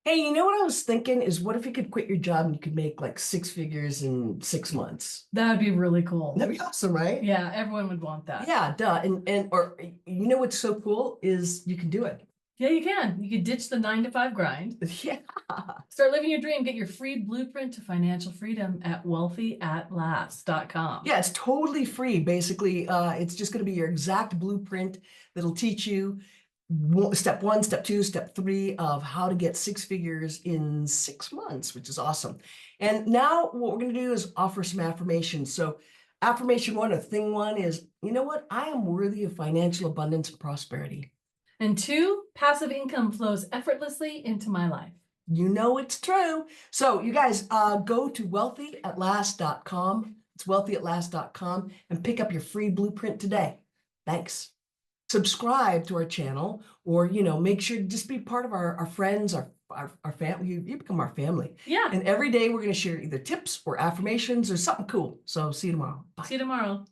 Hey, you know what I was thinking is what if you could quit your job and you could make like six figures in 6 months? That would be really cool. That'd be awesome, right? Yeah, everyone would want that. Yeah, duh. And or you know what's so cool is you can do it. Yeah, you can. You could ditch the 9 to 5 grind. Yeah. Start living your dream. Get your free blueprint to financial freedom at wealthyatlast.com. Yeah, it's totally free. Basically, it's just going to be your exact blueprint that'll teach you step one, step two, step three of how to get six figures in 6 months, which is awesome. And now what we're going to do is offer some affirmations. So affirmation one or thing one is, you know what? I am worthy of financial abundance and prosperity. And 2, passive income flows effortlessly into my life. You know it's true. So you guys go to wealthyatlast.com. It's wealthyatlast.com and pick up your free blueprint today. Thanks. Subscribe to our channel, or make sure to just be part of our friends, our family. You become our family. Yeah. And every day we're going to share either tips or affirmations or something cool. So see you tomorrow. Bye. See you tomorrow.